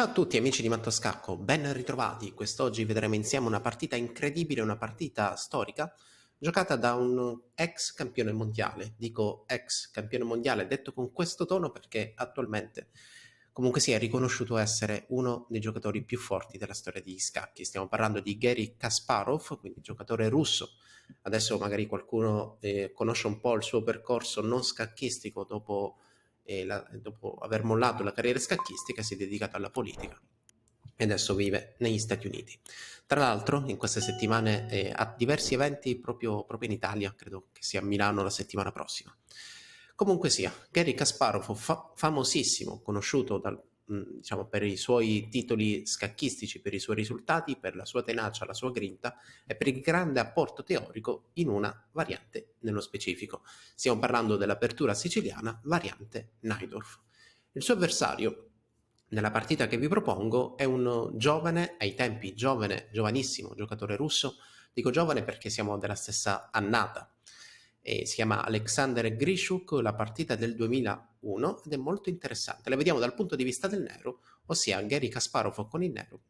Ciao a tutti amici di Mattoscacco, ben ritrovati. Quest'oggi vedremo insieme una partita incredibile, una partita storica, giocata da un ex campione mondiale. Dico ex campione mondiale detto con questo tono perché attualmente comunque sia riconosciuto essere uno dei giocatori più forti della storia degli scacchi. Stiamo parlando di Garry Kasparov, quindi giocatore russo. Adesso magari qualcuno conosce un po' il suo percorso non scacchistico dopo aver mollato la carriera scacchistica si è dedicato alla politica e adesso vive negli Stati Uniti. Tra l'altro in queste settimane ha diversi eventi proprio in Italia, credo che sia a Milano la settimana prossima. Comunque sia, Garry Kasparov, famosissimo, conosciuto diciamo, per i suoi titoli scacchistici, per i suoi risultati, per la sua tenacia, la sua grinta e per il grande apporto teorico in una variante nello specifico. Stiamo parlando dell'apertura siciliana, variante Najdorf. Il suo avversario nella partita che vi propongo è un giovane, ai tempi giovane, giovanissimo giocatore russo. Dico giovane perché siamo della stessa annata. Si chiama Alexander Grishuk, la partita del 2001 ed è molto interessante. La vediamo dal punto di vista del nero, ossia Garry Kasparov con il nero.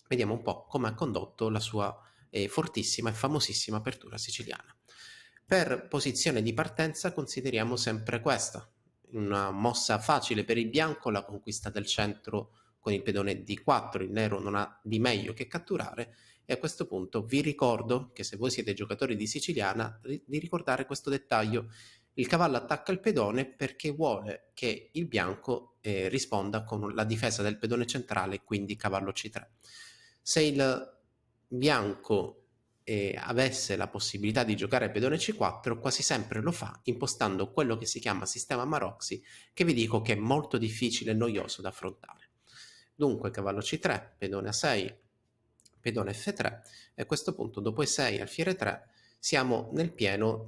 Vediamo un po' come ha condotto la sua fortissima e famosissima apertura siciliana. Per posizione di partenza consideriamo sempre questa, una mossa facile per il bianco, la conquista del centro con il pedone D4, il nero non ha di meglio che catturare e a questo punto vi ricordo che se voi siete giocatori di siciliana di ricordare questo dettaglio. Il cavallo attacca il pedone perché vuole che il bianco risponda con la difesa del pedone centrale, quindi cavallo C3. Se il bianco avesse la possibilità di giocare pedone C4, quasi sempre lo fa impostando quello che si chiama sistema Maroczy, che vi dico che è molto difficile e noioso da affrontare. Dunque cavallo C3, pedone A6, pedone F3 e a questo punto dopo E6 alfiere 3 siamo nel pieno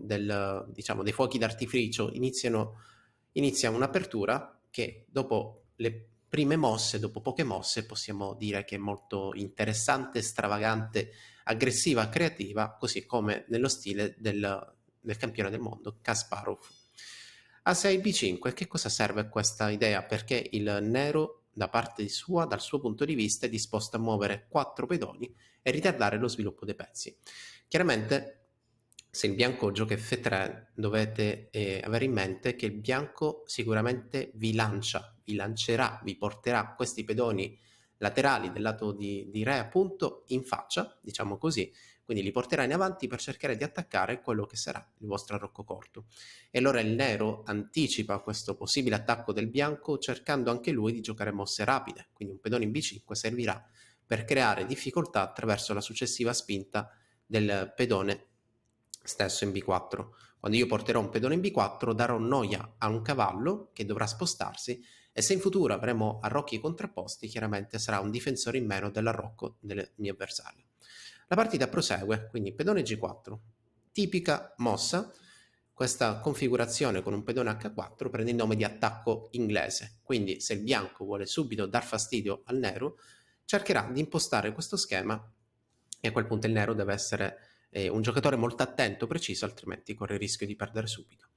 diciamo, dei fuochi d'artificio, inizia un'apertura che dopo le prime mosse, dopo poche mosse, possiamo dire che è molto interessante, stravagante, aggressiva, creativa, così come nello stile del campione del mondo, Kasparov. A6 B5, che cosa serve questa idea? Perché il nero, da parte sua, dal suo punto di vista, è disposto a muovere 4 pedoni e ritardare lo sviluppo dei pezzi. Chiaramente, se il bianco gioca F3, dovete avere in mente che il bianco sicuramente vi lancerà, vi porterà questi pedoni laterali del lato di Re appunto in faccia, diciamo così, quindi li porterà in avanti per cercare di attaccare quello che sarà il vostro arrocco corto. E allora il nero anticipa questo possibile attacco del bianco cercando anche lui di giocare mosse rapide, quindi un pedone in B5 servirà per creare difficoltà attraverso la successiva spinta del pedone stesso in B4. Quando io porterò un pedone in B4 darò noia a un cavallo che dovrà spostarsi e se in futuro avremo arrocchi contrapposti chiaramente sarà un difensore in meno dell'arrocco del mio avversario. La partita prosegue, quindi pedone G4, tipica mossa, questa configurazione con un pedone H4 prende il nome di attacco inglese, quindi se il bianco vuole subito dar fastidio al nero cercherà di impostare questo schema e a quel punto il nero deve essere un giocatore molto attento, preciso, altrimenti corre il rischio di perdere subito.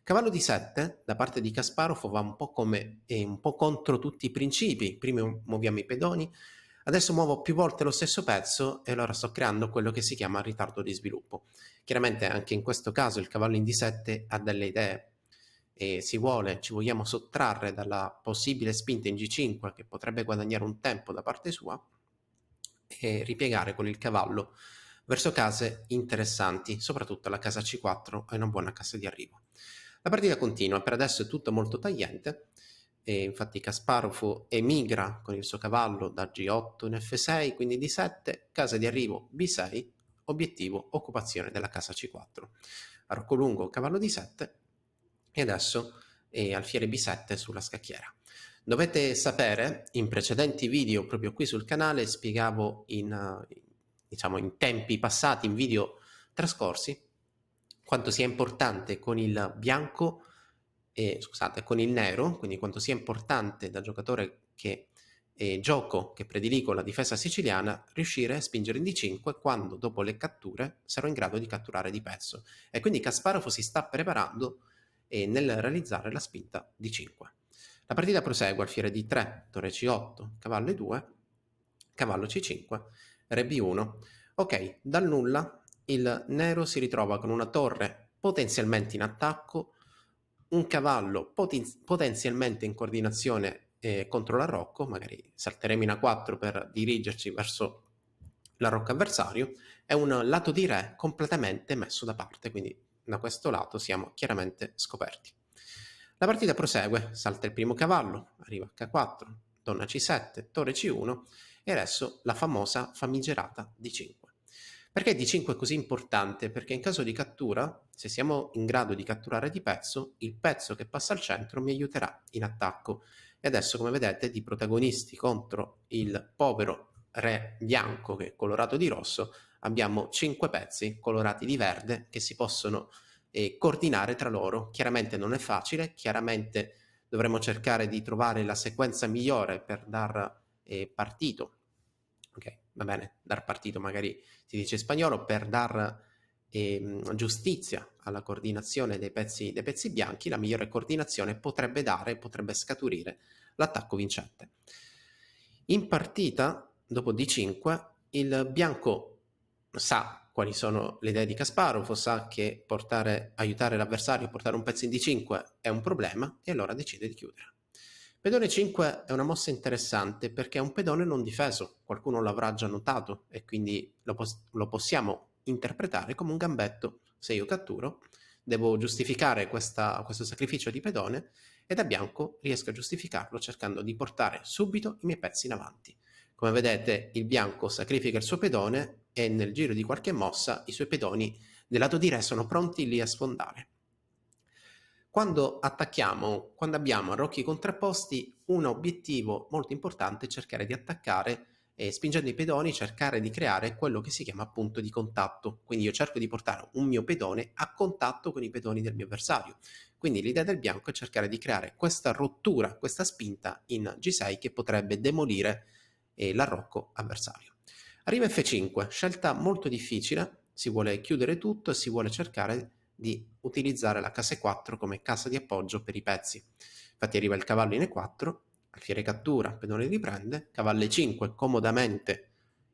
Cavallo di 7 da parte di Kasparov va un po' come un po' contro tutti i principi. Prima muoviamo i pedoni, adesso muovo più volte lo stesso pezzo e allora sto creando quello che si chiama ritardo di sviluppo. Chiaramente anche in questo caso il cavallo in D7 ha delle idee e ci vogliamo sottrarre dalla possibile spinta in G5 che potrebbe guadagnare un tempo da parte sua e ripiegare con il cavallo verso case interessanti, soprattutto la casa C4 è una buona casa di arrivo. La partita continua, per adesso è tutto molto tagliente, e infatti Kasparov emigra con il suo cavallo da G8 in F6, quindi D7, casa di arrivo B6, obiettivo occupazione della casa C4. Arco lungo, cavallo D7 e adesso alfiere B7 sulla scacchiera. Dovete sapere, in precedenti video proprio qui sul canale spiegavo diciamo, in tempi passati, in video trascorsi, quanto sia importante con il bianco, scusate, con il nero, quindi quanto sia importante da giocatore che gioco, che prediligo la difesa siciliana, riuscire a spingere in D5 quando dopo le catture sarò in grado di catturare di pezzo. E quindi Kasparov si sta preparando nel realizzare la spinta D5. La partita prosegue: alfiere D3, torre C8, cavallo E2, cavallo C5, re B1. Ok, dal nulla il nero si ritrova con una torre potenzialmente in attacco, un cavallo potenzialmente in coordinazione contro l'arrocco, magari salteremo in A4 per dirigerci verso l'arrocco avversario, e un lato di re completamente messo da parte, quindi da questo lato siamo chiaramente scoperti. La partita prosegue, salta il primo cavallo, arriva H4, donna C7, torre C1 e adesso la famosa famigerata D5. Perché D5 è così importante? Perché in caso di cattura, se siamo in grado di catturare di pezzo, il pezzo che passa al centro mi aiuterà in attacco. E adesso, come vedete, di protagonisti contro il povero re bianco che è colorato di rosso, abbiamo 5 pezzi colorati di verde che si possono coordinare tra loro. Chiaramente non è facile, chiaramente dovremo cercare di trovare la sequenza migliore per dar partito. Ok, va bene, dar partito magari si dice in spagnolo, per dar giustizia alla coordinazione dei pezzi bianchi. La migliore coordinazione potrebbe scaturire l'attacco vincente. In partita, dopo D5, il bianco sa quali sono le idee di Kasparov, sa che aiutare l'avversario a portare un pezzo in D5 è un problema e allora decide di chiudere. Pedone 5 è una mossa interessante perché è un pedone non difeso, qualcuno l'avrà già notato e quindi lo possiamo interpretare come un gambetto. Se io catturo, devo giustificare questo sacrificio di pedone e da bianco riesco a giustificarlo cercando di portare subito i miei pezzi in avanti. Come vedete, il bianco sacrifica il suo pedone e nel giro di qualche mossa i suoi pedoni del lato di re sono pronti lì a sfondare. Quando attacchiamo, quando abbiamo arrocchi contrapposti, un obiettivo molto importante è cercare di attaccare spingendo i pedoni, cercare di creare quello che si chiama punto di contatto. Quindi io cerco di portare un mio pedone a contatto con i pedoni del mio avversario. Quindi l'idea del bianco è cercare di creare questa rottura, questa spinta in G6 che potrebbe demolire l'arrocco avversario. Arriva F5, scelta molto difficile, si vuole chiudere tutto e si vuole cercare di utilizzare la casa E4 come casa di appoggio per i pezzi. Infatti arriva il cavallo in E4, alfiere cattura, pedone riprende, cavallo E5 comodamente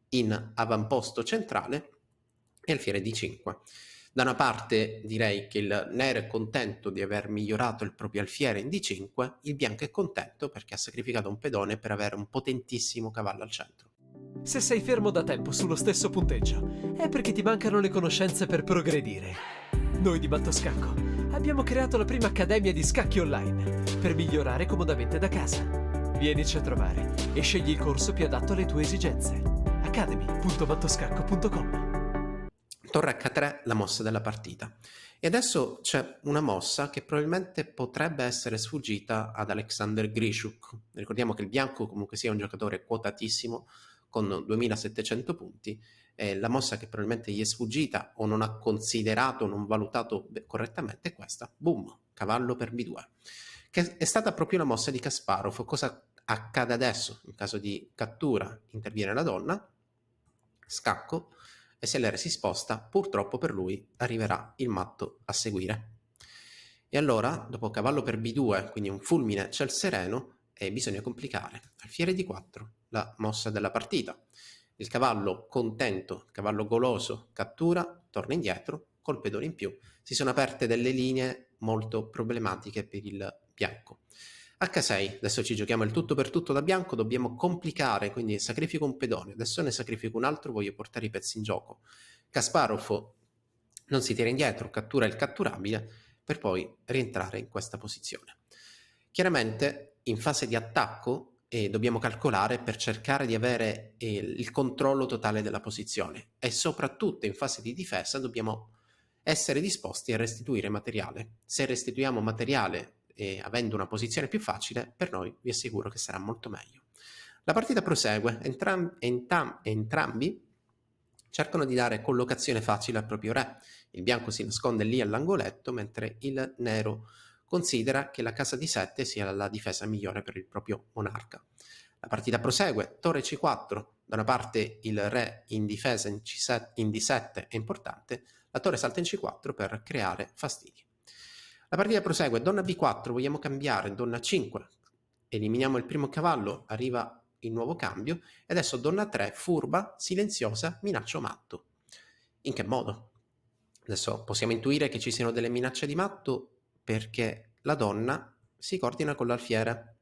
in avamposto centrale e alfiere D5. Da una parte direi che il nero è contento di aver migliorato il proprio alfiere in D5, il bianco è contento perché ha sacrificato un pedone per avere un potentissimo cavallo al centro. Se sei fermo da tempo sullo stesso punteggio, è perché ti mancano le conoscenze per progredire. Noi di Mattoscacco abbiamo creato la prima accademia di scacchi online per migliorare comodamente da casa. Vienici a trovare e scegli il corso più adatto alle tue esigenze. academy.mattoscacco.com. Torre H3, la mossa della partita. E adesso c'è una mossa che probabilmente potrebbe essere sfuggita ad Alexander Grishuk. Ricordiamo che il bianco comunque sia un giocatore quotatissimo con 2700 punti. La mossa che probabilmente gli è sfuggita o non ha considerato, non valutato correttamente è questa. Boom, cavallo per B2. Che è stata proprio la mossa di Kasparov. Cosa accade adesso? In caso di cattura interviene la donna, scacco, e se l'ere si sposta, purtroppo per lui arriverà il matto a seguire. E allora, dopo cavallo per B2, quindi un fulmine ciel sereno, bisogna complicare. Alfiere D4, la mossa della partita. Il cavallo contento, cavallo goloso, cattura, torna indietro, col pedone in più. Si sono aperte delle linee molto problematiche per il bianco. H6, adesso ci giochiamo il tutto per tutto da bianco, dobbiamo complicare, quindi sacrifico un pedone, adesso ne sacrifico un altro, voglio portare i pezzi in gioco. Kasparov non si tira indietro, cattura il catturabile, per poi rientrare in questa posizione. Chiaramente in fase di attacco dobbiamo calcolare per cercare di avere il controllo totale della posizione e soprattutto in fase di difesa dobbiamo essere disposti a restituire materiale. Se restituiamo materiale avendo una posizione più facile, per noi vi assicuro che sarà molto meglio. La partita prosegue, entrambi cercano di dare collocazione facile al proprio re. Il bianco si nasconde lì all'angoletto, mentre il nero considera che la casa di 7 sia la difesa migliore per il proprio monarca. La partita prosegue, torre C4, da una parte il re in difesa in D7 è importante, la torre salta in C4 per creare fastidi. La partita prosegue, donna B4, vogliamo cambiare, donna 5, eliminiamo il primo cavallo, arriva il nuovo cambio, e adesso donna 3, furba, silenziosa, minaccio matto. In che modo? Adesso possiamo intuire che ci siano delle minacce di matto perché la donna si coordina con l'alfiere.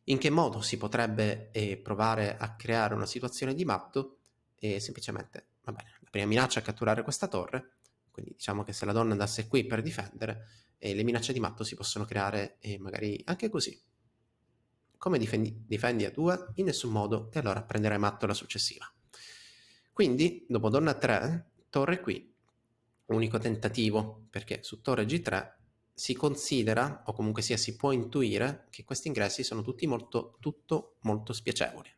In che modo si potrebbe provare a creare una situazione di matto? Semplicemente, va bene, la prima minaccia è catturare questa torre, quindi diciamo che se la donna andasse qui per difendere, le minacce di matto si possono creare magari anche così. Come difendi a 2? In nessun modo, e allora prenderai matto la successiva. Quindi, dopo donna 3, torre qui, unico tentativo, perché su torre G3 si considera, o comunque sia si può intuire, che questi ingressi sono tutti molto spiacevoli.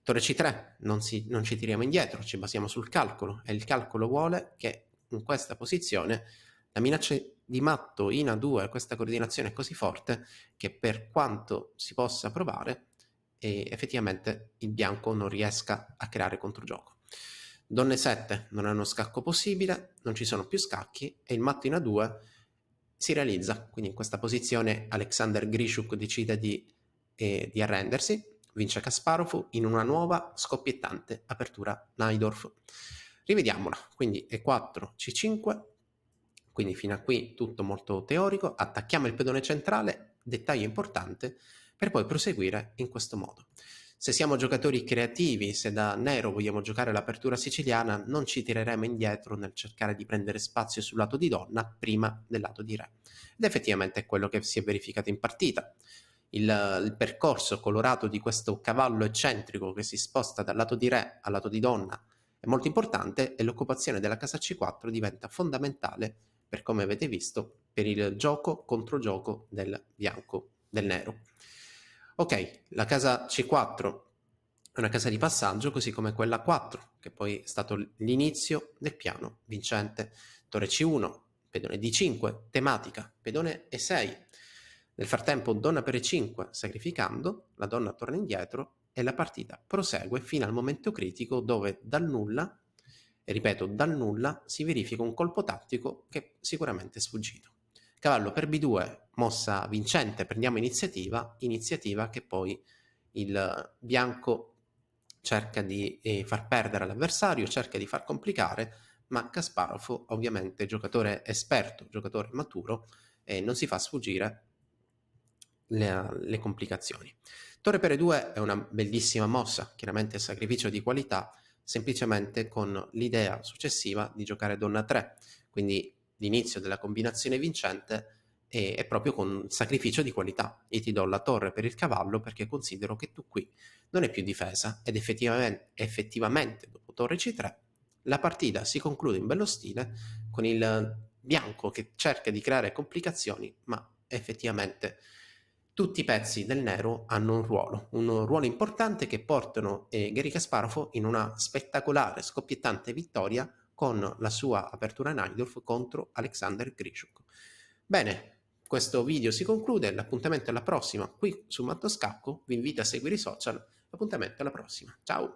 Torre C3, non ci tiriamo indietro, ci basiamo sul calcolo, e il calcolo vuole che in questa posizione la minaccia di matto in A2, questa coordinazione è così forte che per quanto si possa provare, effettivamente il bianco non riesca a creare controgioco. Donne 7 non è uno scacco possibile, non ci sono più scacchi e il matto in A2 si realizza. Quindi in questa posizione Alexander Grishuk decide di arrendersi, vince Kasparov in una nuova scoppiettante apertura Najdorf. Rivediamola, quindi E4, C5, quindi fino a qui tutto molto teorico, attacchiamo il pedone centrale, dettaglio importante, per poi proseguire in questo modo. Se siamo giocatori creativi, se da nero vogliamo giocare l'apertura siciliana, non ci tireremo indietro nel cercare di prendere spazio sul lato di donna prima del lato di re. Ed effettivamente è quello che si è verificato in partita. Il percorso colorato di questo cavallo eccentrico che si sposta dal lato di re al lato di donna è molto importante e l'occupazione della casa C4 diventa fondamentale per, come avete visto, per il gioco-controgioco del bianco, del nero. Ok, la casa C4 è una casa di passaggio, così come quella 4, che poi è stato l'inizio del piano vincente. Torre C1, pedone D5, tematica, pedone E6. Nel frattempo donna per E5, sacrificando, la donna torna indietro e la partita prosegue fino al momento critico dove dal nulla, e ripeto dal nulla, si verifica un colpo tattico che sicuramente è sfuggito. Cavallo per B2, mossa vincente, prendiamo iniziativa che poi il bianco cerca di far perdere all'avversario, cerca di far complicare, ma Kasparov, ovviamente giocatore esperto, giocatore maturo, non si fa sfuggire le complicazioni. Torre per E2 è una bellissima mossa, chiaramente sacrificio di qualità, semplicemente con l'idea successiva di giocare donna 3, quindi l'inizio della combinazione vincente è proprio con sacrificio di qualità. Io ti do la torre per il cavallo perché considero che tu qui non è più difesa ed effettivamente dopo torre C3 la partita si conclude in bello stile con il bianco che cerca di creare complicazioni, ma effettivamente tutti i pezzi del nero hanno un ruolo importante che portano Garry Kasparov in una spettacolare, scoppiettante vittoria con la sua apertura Najdorf contro Alexander Grishuk. Bene, questo video si conclude, l'appuntamento è alla prossima qui su Matto Scacco, vi invito a seguire i social, l'appuntamento è alla prossima, ciao!